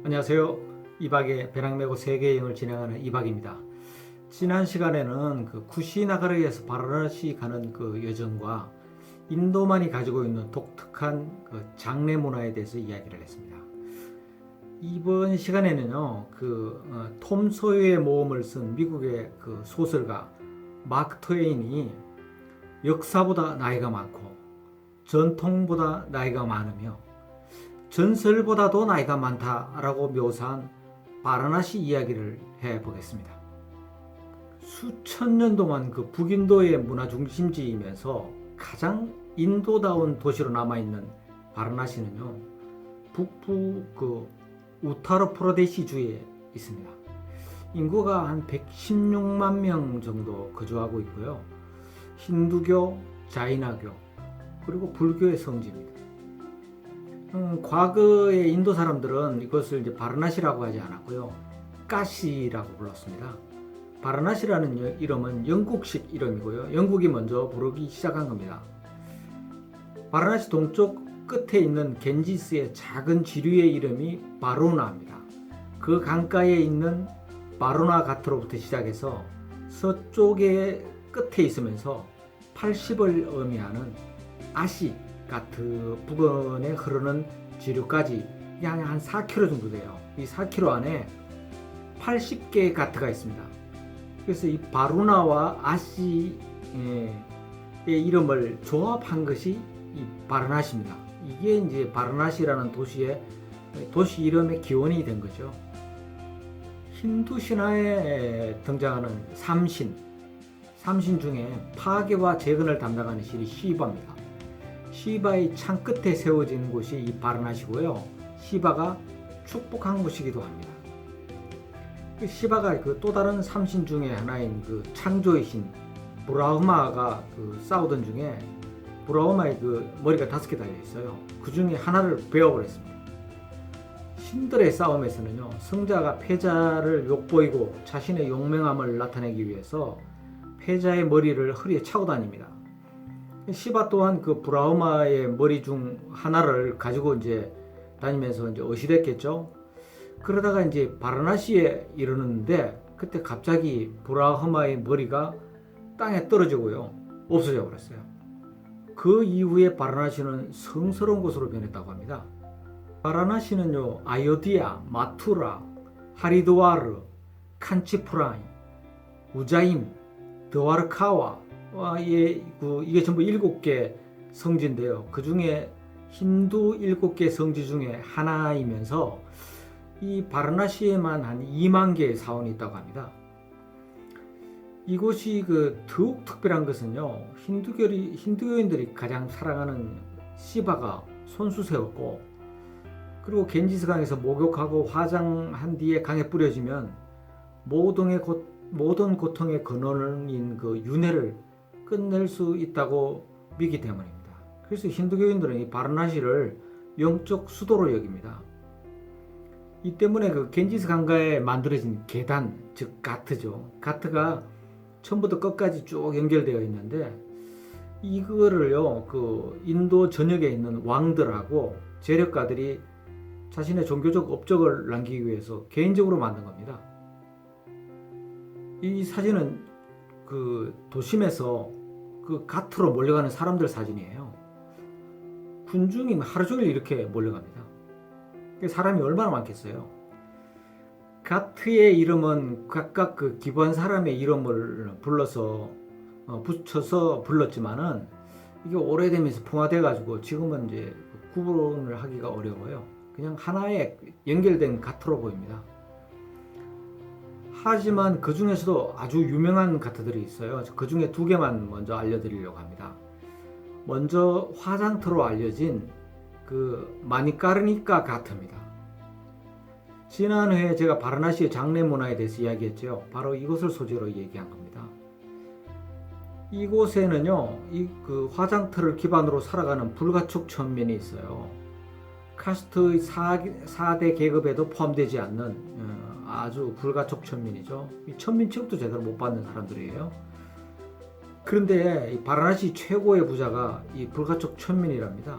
안녕하세요. 이박의 배낭 메고 세계 여행을 진행하는 이박입니다. 지난 시간에는 그 쿠시나가르에서 바라나시 가는 그 여정과 인도만이 가지고 있는 독특한 그 장례 문화에 대해서 이야기를 했습니다. 이번 시간에는요, 톰 소유의 모험을 쓴 미국의 그 소설가 마크 트웨인이 역사보다 나이가 많고 전통보다 나이가 많으며 전설보다도 나이가 많다라고 묘사한 바라나시 이야기를 해보겠습니다. 수천 년 동안 그 북인도의 문화 중심지이면서 가장 인도다운 도시로 남아있는 바라나시는요, 북부 그 우타르프라데시주에 있습니다. 인구가 한 116만 명 정도 거주하고 있고요. 힌두교, 자이나교, 그리고 불교의 성지입니다. 과거의 인도 사람들은 이것을 이제 바라나시라고 하지 않았고요, 까시라고 불렀습니다. 바라나시라는 이름은 영국식 이름이고요, 영국이 먼저 부르기 시작한 겁니다. 바라나시 동쪽 끝에 있는 겐지스의 작은 지류의 이름이 바루나입니다. 그 강가에 있는 바루나 가트로부터 시작해서 서쪽의 끝에 있으면서 80을 의미하는 아시 가트 부근에 흐르는 지류까지 약 한 4km 정도 돼요. 이 4km 안에 80개의 가트가 있습니다. 그래서 이 바루나와 아시의 이름을 조합한 것이 이 바라나시입니다. 이게 이제 바라나시라는 도시 이름의 기원이 된 거죠. 힌두 신화에 등장하는 삼신 중에 파괴와 재건을 담당하는 신이 시바입니다. 시바의 창 끝에 세워진 곳이 이 바라나시고요, 시바가 축복한 곳이기도 합니다. 시바가 그 또 다른 삼신 중에 하나인 그 창조의 신 브라흐마가 그 싸우던 중에 브라흐마의 그 머리가 5개 달려 있어요. 그 중에 하나를 베어버렸습니다. 신들의 싸움에서는요, 승자가 패자를 욕보이고 자신의 용맹함을 나타내기 위해서 패자의 머리를 허리에 차고 다닙니다. 시바 또한 그 브라흐마의 머리 중 하나를 가지고 이제 다니면서 이제 어시됐겠죠. 그러다가 이제 바라나시에 이르는데 그때 갑자기 브라흐마의 머리가 땅에 떨어지고요, 없어져 버렸어요. 그 이후에 바라나시는 성스러운 곳으로 변했다고 합니다. 바라나시는요, 아요디아, 마투라, 하리드와르, 칸치푸라이, 우자임, 드와르카와 이게 전부 7개 성지인데요. 그 중에 힌두 7개 성지 중에 하나이면서 이 바라나시에만 한 2만 개의 사원이 있다고 합니다. 이곳이 더욱 특별한 것은요, 힌두교인들이 가장 사랑하는 시바가 손수 세웠고, 그리고 겐지스 강에서 목욕하고 화장한 뒤에 강에 뿌려지면 모든 고통의 근원인 그 윤회를 끝낼 수 있다고 믿기 때문입니다. 그래서 힌두교인들은 이 바라나시를 영적 수도로 여깁니다. 이 때문에 그 겐지스 강가에 만들어진 계단, 즉 가트죠. 가트가 처음부터 끝까지 쭉 연결되어 있는데, 이거를요, 그 인도 전역에 있는 왕들하고 재력가들이 자신의 종교적 업적을 남기기 위해서 개인적으로 만든 겁니다. 이 사진은 그 도심에서 그 가트로 몰려가는 사람들 사진이에요. 군중이 하루 종일 이렇게 몰려갑니다. 사람이 얼마나 많겠어요. 가트의 이름은 각각 그 기부한 사람의 이름을 붙여서 불렀지만은 이게 오래되면서 풍화돼 가지고 지금은 이제 구분을 하기가 어려워요. 그냥 하나의 연결된 가트로 보입니다. 하지만 그 중에서도 아주 유명한 가트들이 있어요. 그 중에 2개만 먼저 알려드리려고 합니다. 먼저 화장터로 알려진 그 마니까르니까 가트입니다. 지난 회에 제가 바라나시의 장례 문화에 대해서 이야기했죠. 바로 이것을 소재로 얘기한 겁니다. 이곳에는요, 그 화장터를 기반으로 살아가는 불가촉 천민이 있어요. 카스트의 4대 계급에도 포함되지 않는 아주 불가촉 천민이죠. 이 천민 취급도 제대로 못 받는 사람들이에요. 그런데 이 바라나시 최고의 부자가 이 불가촉 천민이랍니다.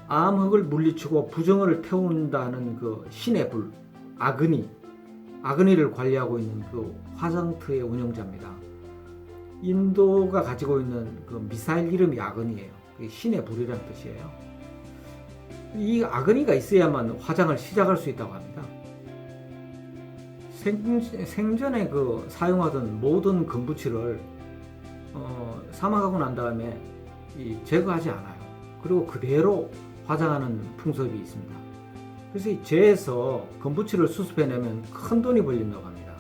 암흑을 물리치고 부정을 태운다는 그 신의 불, 아그니를 관리하고 있는 그 화장터의 운영자입니다. 인도가 가지고 있는 그 미사일 이름이 아그니예요. 신의 불이라는 뜻이에요. 이 아그니가 있어야만 화장을 시작할 수 있다고 합니다. 생전에 그 사용하던 모든 금부치를 사막하고 난 다음에 제거하지 않아요. 그리고 그대로 화장하는 풍습이 있습니다. 그래서 이 재에서 금부치를 수습해내면 큰 돈이 벌린다고 합니다.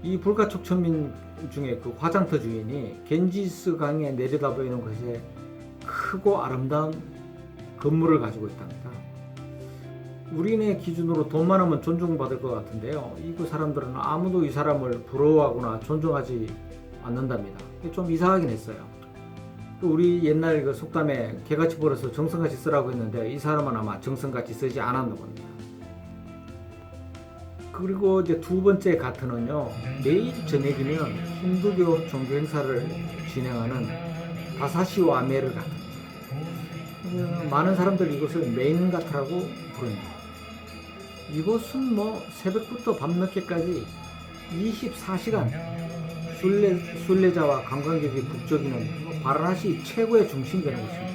이 불가촉 천민 중에 그 화장터 주인이 겐지스 강에 내려다 보이는 곳에 크고 아름다운 건물을 가지고 있답니다. 우리네 기준으로 돈 많으면 존중받을 것 같은데요. 이 사람들은 아무도 이 사람을 부러워하거나 존중하지 않는답니다. 좀 이상하긴 했어요. 우리 옛날 그 속담에 개같이 벌어서 정성같이 쓰라고 했는데 이 사람은 아마 정성같이 쓰지 않았나 봅니다. 그리고 이제 두 번째 가트는요, 매일 저녁이면 힌두교 종교 행사를 진행하는 다사시와 아메르 가트입니다. 많은 사람들이 이것을 메인 가트라고 부릅니다. 이곳은 뭐 새벽부터 밤늦게까지 24시간 순례자와 관광객이 북적이는 바라나시 최고의 중심이 되는 곳입니다.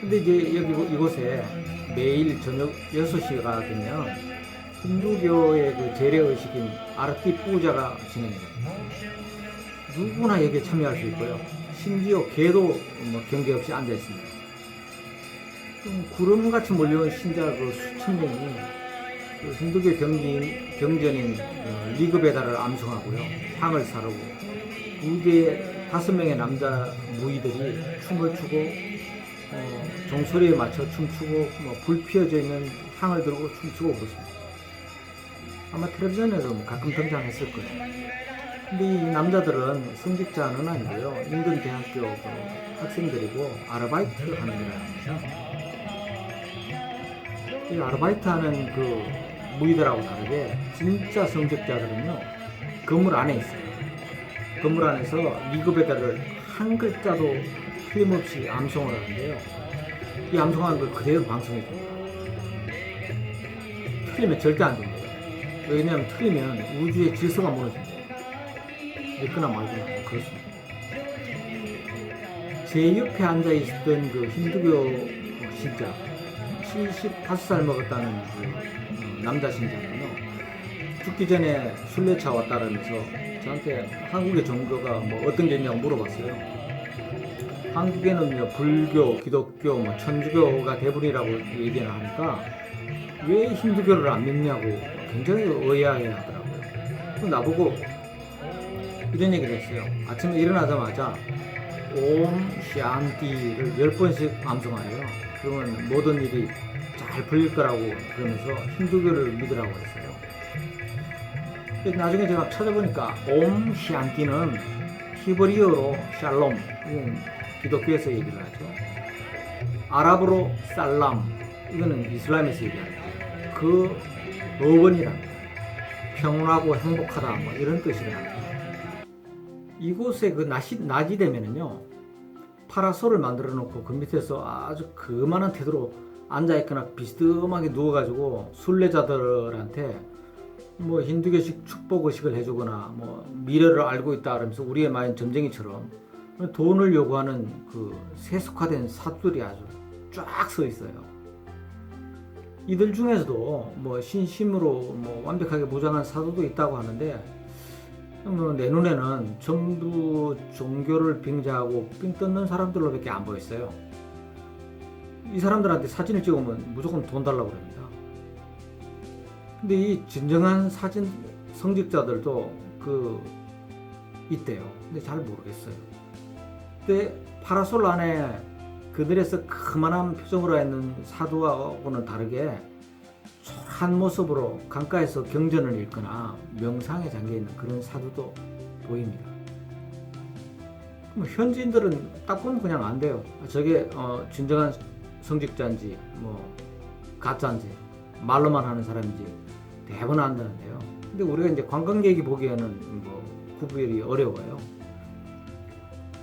근데 이제 이곳에 매일 저녁 6시가 되면 힌두교의 그 재래의식인 아르티 뿌자가 진행됩니다. 누구나 여기에 참여할 수 있고요. 심지어 개도 뭐 경계 없이 앉아 있습니다. 구름같이 몰려온 신자 그 수천 명이 그 힌두교 경전인 리그 베다를 암송하고요, 향을 사르고 무대에 5명의 남자 무희들이 춤을 추고 종소리에 맞춰 춤추고 불 피어져 있는 향을 들고 춤추고 그렇습니다. 아마 텔레비전에도 가끔 등장했을 거예요. 근데 이 남자들은 성직자는 아니고요, 인근 대학교 그 학생들이고 아르바이트 하는 일을 합니다. 이 아르바이트 하는 그 무희들하고 다르게 진짜 성직자들은요, 건물 안에 있어요. 건물 안에서 리그베다를 한 글자도 틀림없이 암송을 하는데요. 이 암송하는 걸 그대로 방송해 줍니다. 틀리면 절대 안 된대요. 왜냐하면 틀리면 우주의 질서가 무너진대요. 믿거나 말거나 그렇습니다. 제 옆에 앉아 있었던 그 힌두교 신자, 75살 먹었다는 그 남자 신자는요, 죽기 전에 순례차 왔다라면서 저한테 한국의 종교가 뭐 어떤 게 있냐고 물어봤어요. 한국에는요, 불교, 기독교, 뭐 천주교가 대부분이라고 얘기를 하니까 왜 힌두교를 안 믿냐고 굉장히 의아해 하더라고요. 그럼 나보고 이런 얘기를 했어요. 아침에 일어나자마자 옴 샨티를 10번씩 암송하래요. 그러면 모든 일이 잘 풀릴 거라고 그러면서 힌두교를 믿으라고 했어요. 나중에 제가 찾아보니까 옴 샨티는 히브리어로 샬롬, 이건 기독교에서 얘기를 하죠. 아랍어로 살람, 이거는 이슬람에서 얘기하는 거예요. 그 어원이랍니다. 평온하고 행복하다, 뭐 이런 뜻이랍니다. 이곳에 그 낮이 되면은요, 파라솔을 만들어 놓고 그 밑에서 아주 그만한 태도로 앉아있거나 비스듬하게 누워가지고 순례자들한테 뭐 힌두교식 축복의식을 해주거나 뭐 미래를 알고 있다 그러면서 우리의 마인 점쟁이처럼 돈을 요구하는 그 세속화된 사두들이 아주 쫙 서 있어요. 이들 중에서도 뭐 신심으로 뭐 완벽하게 무장한 사도도 있다고 하는데, 내 눈에는 전부 종교를 빙자하고 삥 뜯는 사람들로밖에 안 보였어요. 이 사람들한테 사진을 찍으면 무조건 돈 달라고 그럽니다. 근데 이 진정한 사진 성직자들도 있대요. 근데 잘 모르겠어요. 근데 파라솔 안에 그늘에서 그만한 표정으로 있는 사두하고는 다르게 초라한 모습으로 강가에서 경전을 읽거나 명상에 잠겨있는 그런 사두도 보입니다. 현지인들은 딱 보면 그냥 안 돼요. 저게 진정한 성직자인지 뭐 가짜인지 말로만 하는 사람인지 대부분 안다는데요. 근데 우리가 이제 관광객이 보기에는 뭐 구분이 어려워요.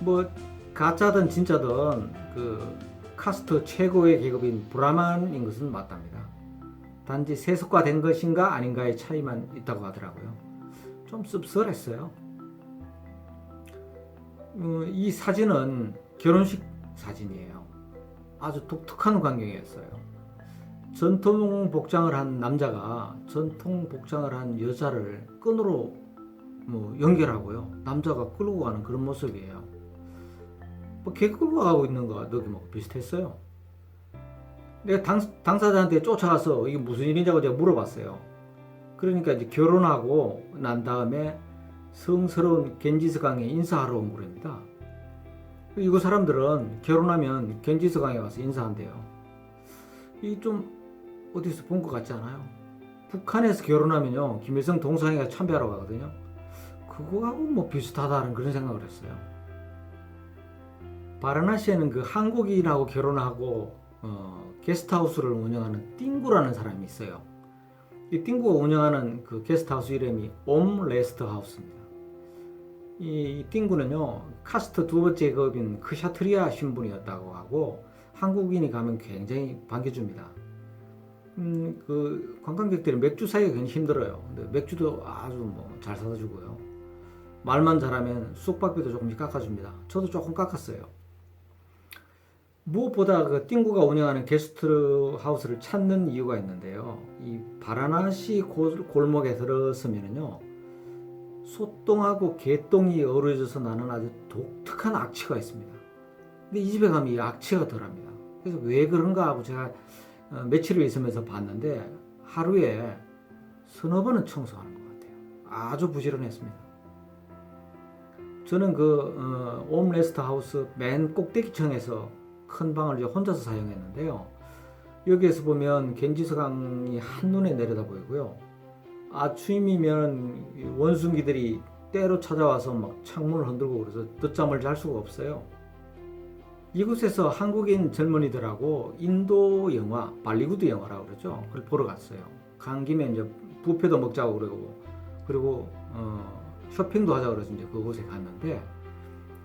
뭐 가짜든 진짜든 카스트 최고의 계급인 브라만인 것은 맞답니다. 단지 세속화된 것인가 아닌가의 차이만 있다고 하더라고요. 좀 씁쓸했어요. 이 사진은 결혼식 사진이에요. 아주 독특한 광경이었어요. 전통 복장을 한 남자가 전통 복장을 한 여자를 끈으로 연결하고요. 남자가 끌고 가는 그런 모습이에요. 개 끌고 가고 있는 거 느낌하고 비슷했어요. 내가 당사자한테 쫓아가서 이게 무슨 일이냐고 제가 물어봤어요. 그러니까 이제 결혼하고 난 다음에 성스러운 겐지스강에 인사하러 온 거랍니다. 이거 사람들은 결혼하면 겐지스강에 가서 인사한대요. 이 좀 어디서 본 것 같지 않아요? 북한에서 결혼하면요 김일성 동상회가 참배하러 가거든요. 그거하고 뭐 비슷하다는 그런 생각을 했어요. 바라나시에는 그 한국인하고 결혼하고 게스트하우스를 운영하는 띵구라는 사람이 있어요. 이 띵구가 운영하는 그 게스트하우스 이름이 옴 레스트 하우스입니다. 이 띵구는요 카스트 두 번째 급인 크샤트리아 신분이었다고 하고 한국인이 가면 굉장히 반겨줍니다. 그 관광객들이 맥주 사기가 굉장히 힘들어요. 근데 맥주도 아주 잘 사다 주고요. 말만 잘하면 숙박비도 조금씩 깎아줍니다. 저도 조금 깎았어요. 무엇보다 그 띵구가 운영하는 게스트하우스를 찾는 이유가 있는데요. 이 바라나시 골목에 들어서면요, 소똥하고 개똥이 어우러져서 나는 아주 독특한 악취가 있습니다. 근데 이 집에 가면 이 악취가 덜합니다. 그래서 왜 그런가 하고 제가 며칠을 있으면서 봤는데 하루에 서너 번은 청소하는 것 같아요. 아주 부지런했습니다. 저는 그 옴레스트 하우스 맨 꼭대기층에서 큰 방을 혼자서 사용했는데요. 여기에서 보면 겐지스강이 한눈에 내려다 보이고요. 아침이면 원숭이들이 때로 찾아와서 막 창문을 흔들고 그래서 늦잠을 잘 수가 없어요. 이곳에서 한국인 젊은이들하고 인도 영화, 발리우드 영화라고 그러죠. 그걸 보러 갔어요. 간 김에 이제 뷔페도 먹자고 그리고 쇼핑도 하자고 그래서 이제 그곳에 갔는데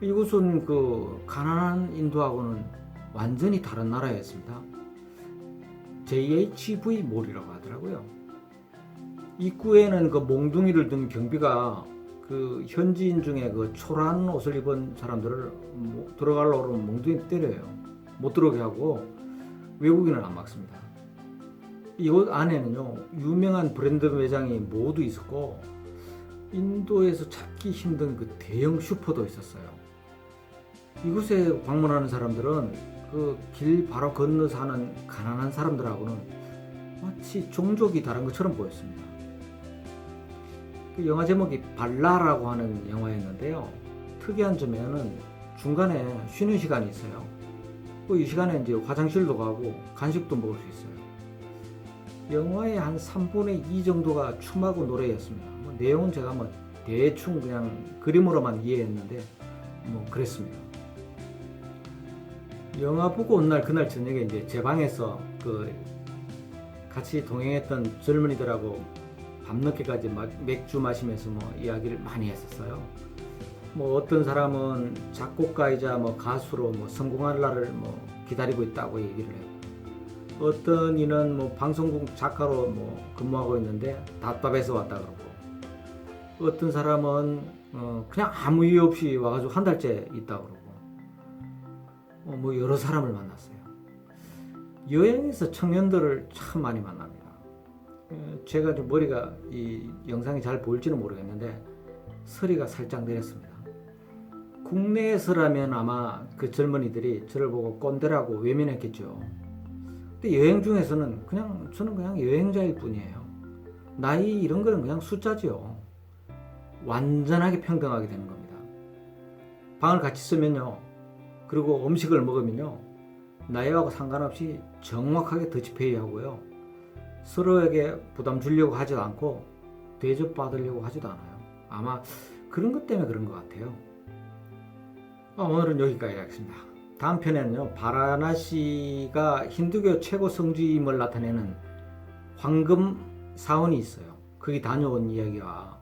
이곳은 그 가난한 인도하고는 완전히 다른 나라였습니다. JHV 몰이라고 하더라고요. 입구에는 그 몽둥이를 든 경비가 그 현지인 중에 그 초라한 옷을 입은 사람들을 들어가려고 그러면 몽둥이 때려요. 못 들어오게 하고 외국인은 안 막습니다. 이곳 안에는요 유명한 브랜드 매장이 모두 있었고 인도에서 찾기 힘든 그 대형 슈퍼도 있었어요. 이곳에 방문하는 사람들은 그 길 바로 건너 사는 가난한 사람들하고는 마치 종족이 다른 것처럼 보였습니다. 그 영화 제목이 발라라고 하는 영화였는데요. 특이한 점에는 중간에 쉬는 시간이 있어요. 이 시간에 이제 화장실도 가고 간식도 먹을 수 있어요. 영화의 한 3분의 2 정도가 춤하고 노래였습니다. 내용은 제가 대충 그냥 그림으로만 이해했는데 그랬습니다. 영화 보고 온 날 그날 저녁에 이제 제 방에서 그 같이 동행했던 젊은이들하고 밤늦게까지 맥주 마시면서 이야기를 많이 했었어요. 어떤 사람은 작곡가이자 가수로 성공할 날을 기다리고 있다고 얘기를 했고, 어떤 이는 방송국 작가로 근무하고 있는데 답답해서 왔다 그러고, 어떤 사람은 그냥 아무 이유 없이 와가지고 한 달째 있다 그러고, 여러 사람을 만났어요. 여행에서 청년들을 참 많이 만납니다. 제가 머리가 이 영상이 잘 보일지는 모르겠는데 서리가 살짝 내렸습니다. 국내에서라면 아마 그 젊은이들이 저를 보고 꼰대라고 외면했겠죠. 근데 여행 중에서는 저는 그냥 여행자일 뿐이에요. 나이 이런 거는 그냥 숫자죠. 완전하게 평등하게 되는 겁니다. 방을 같이 쓰면요, 그리고 음식을 먹으면요, 나이하고 상관없이 정확하게 더치페이 하고요, 서로에게 부담 주려고 하지도 않고 대접받으려고 하지도 않아요. 아마 그런 것 때문에 그런 것 같아요. 오늘은 여기까지 하겠습니다. 다음 편에는요, 바라나시가 힌두교 최고 성지임을 나타내는 황금 사원이 있어요. 거기 다녀온 이야기와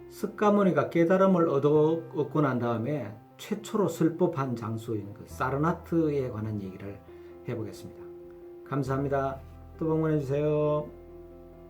석가모니가 깨달음을 얻고 난 다음에 최초로 설법한 장소인 그 사르나트에 관한 얘기를 해보겠습니다. 감사합니다. 또 방문해 주세요.